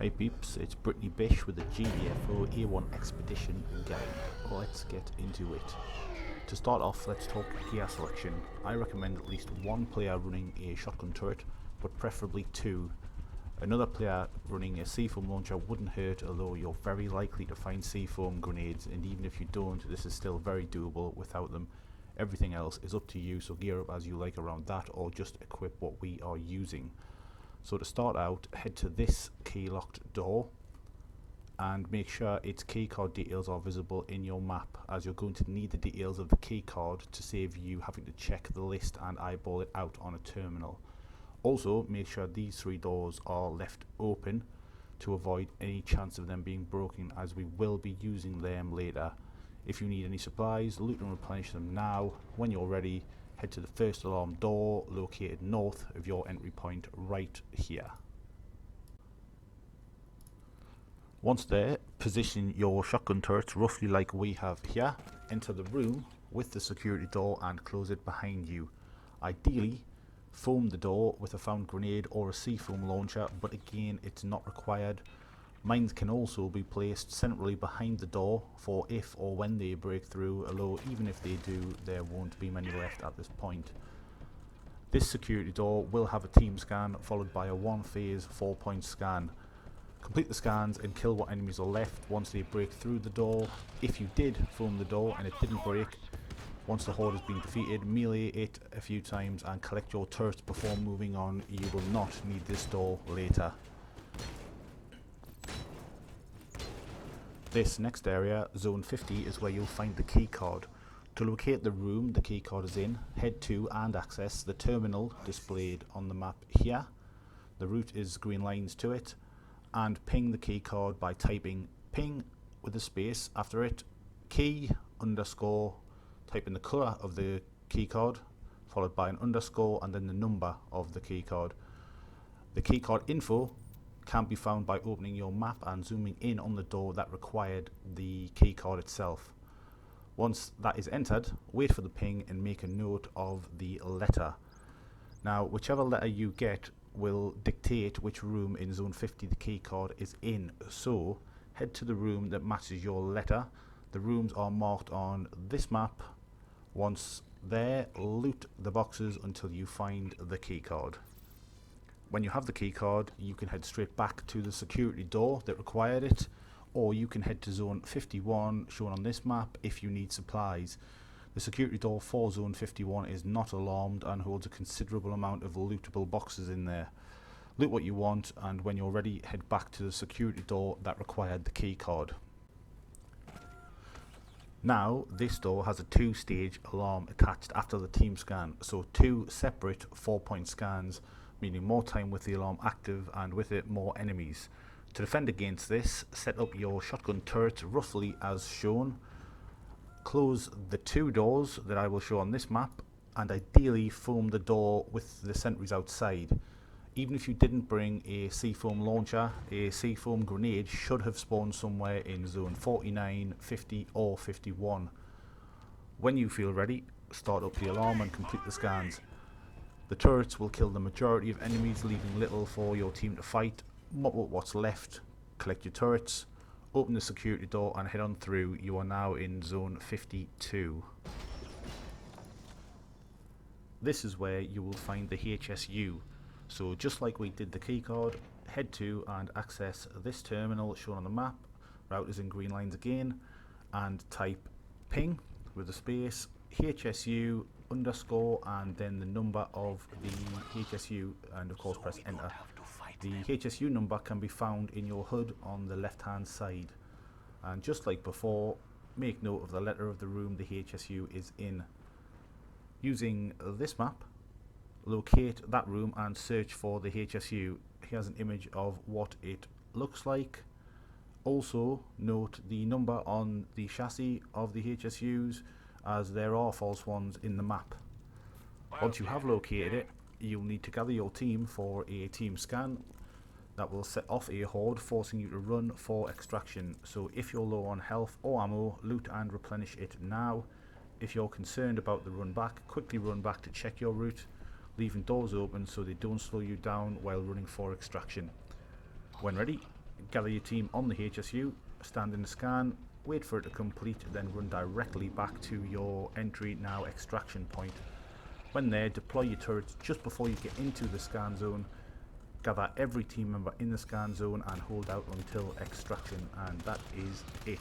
Hey peeps, it's ItsBritneyBish with the GTFO A1 Expedition Guide. Let's get into it. To start off, let's talk gear selection. I recommend at least one player running a shotgun turret, but preferably two. Another player running a C-foam launcher wouldn't hurt, although you're very likely to find C-foam grenades, and even if you don't, this is still very doable without them. Everything else is up to you, so gear up as you like around that, or just equip what we are using. So to start out, head to this key locked door and make sure its keycard details are visible in your map, as you're going to need the details of the keycard to save you having to check the list and eyeball it out on a terminal. Also, make sure these three doors are left open to avoid any chance of them being broken, as we will be using them later. If you need any supplies, loot and replenish them now. When you're ready, head to the first alarm door located north of your entry point right here. Once there, position your shotgun turrets roughly like we have here. Enter the room with the security door and close it behind you. Ideally, foam the door with a found grenade or a C-foam launcher, but again, it's not required. Mines can also be placed centrally behind the door for if or when they break through, although even if they do, there won't be many left at this point. This security door will have a team scan followed by a one-phase 4-point scan. Complete the scans and kill what enemies are left once they break through the door. If you did foam the door and it didn't break, once the horde has been defeated, melee it a few times and collect your turrets before moving on. You will not need this door later. This next area, Zone 50, is where you'll find the keycard. To locate the room the keycard is in, head to and access the terminal displayed on the map here. The route is green lines to it, and ping the keycard by typing ping with a space after it, key underscore, type in the colour of the keycard, followed by an underscore and then the number of the keycard. The keycard info can be found by opening your map and zooming in on the door that required the keycard itself. Once that is entered, wait for the ping and make a note of the letter. Now, whichever letter you get will dictate which room in Zone 50 the keycard is in, so head to the room that matches your letter. The rooms are marked on this map. Once there, loot the boxes until you find the keycard. When you have the keycard, you can head straight back to the security door that required it, or you can head to Zone 51 shown on this map if you need supplies. The security door for Zone 51 is not alarmed and holds a considerable amount of lootable boxes in there. Loot what you want, and when you're ready, head back to the security door that required the keycard. Now, this door has a 2-stage alarm attached after the team scan, so 2 separate 4-point scans, meaning more time with the alarm active and with it more enemies. To defend against this, set up your shotgun turret roughly as shown. Close the 2 doors that I will show on this map, and ideally foam the door with the sentries outside. Even if you didn't bring a C-foam launcher, a C-foam grenade should have spawned somewhere in Zone 49, 50 or 51. When you feel ready, start up the alarm and complete the scans. The turrets will kill the majority of enemies, leaving little for your team to fight. Mop up what's left, collect your turrets, open the security door and head on through. You are now in Zone 52. This is where you will find the HSU. So just like we did the keycard, head to and access this terminal shown on the map. Route is in green lines again, and type ping with a space HSU underscore and then the number of the HSU, and of course press enter. The HSU number can be found in your HUD on the left hand side, and just like before, make note of the letter of the room the HSU is in. Using this map, locate that room and search for the HSU. Here's an image of what it looks like. Also note the number on the chassis of the HSUs, as there are false ones in the map. Once you have located it, you'll need to gather your team for a team scan that will set off a horde, forcing you to run for extraction. So if you're low on health or ammo, loot and replenish it now. If you're concerned about the run back, quickly run back to check your route, leaving doors open so they don't slow you down while running for extraction. When ready, gather your team on the HSU, stand in the scan, wait for it to complete, then run directly back to your entry now extraction point. When there, deploy your turrets just before you get into the scan zone, gather every team member in the scan zone and hold out until extraction, and that is it.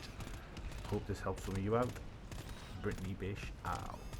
Hope this helps some of you out. BritneyBish out.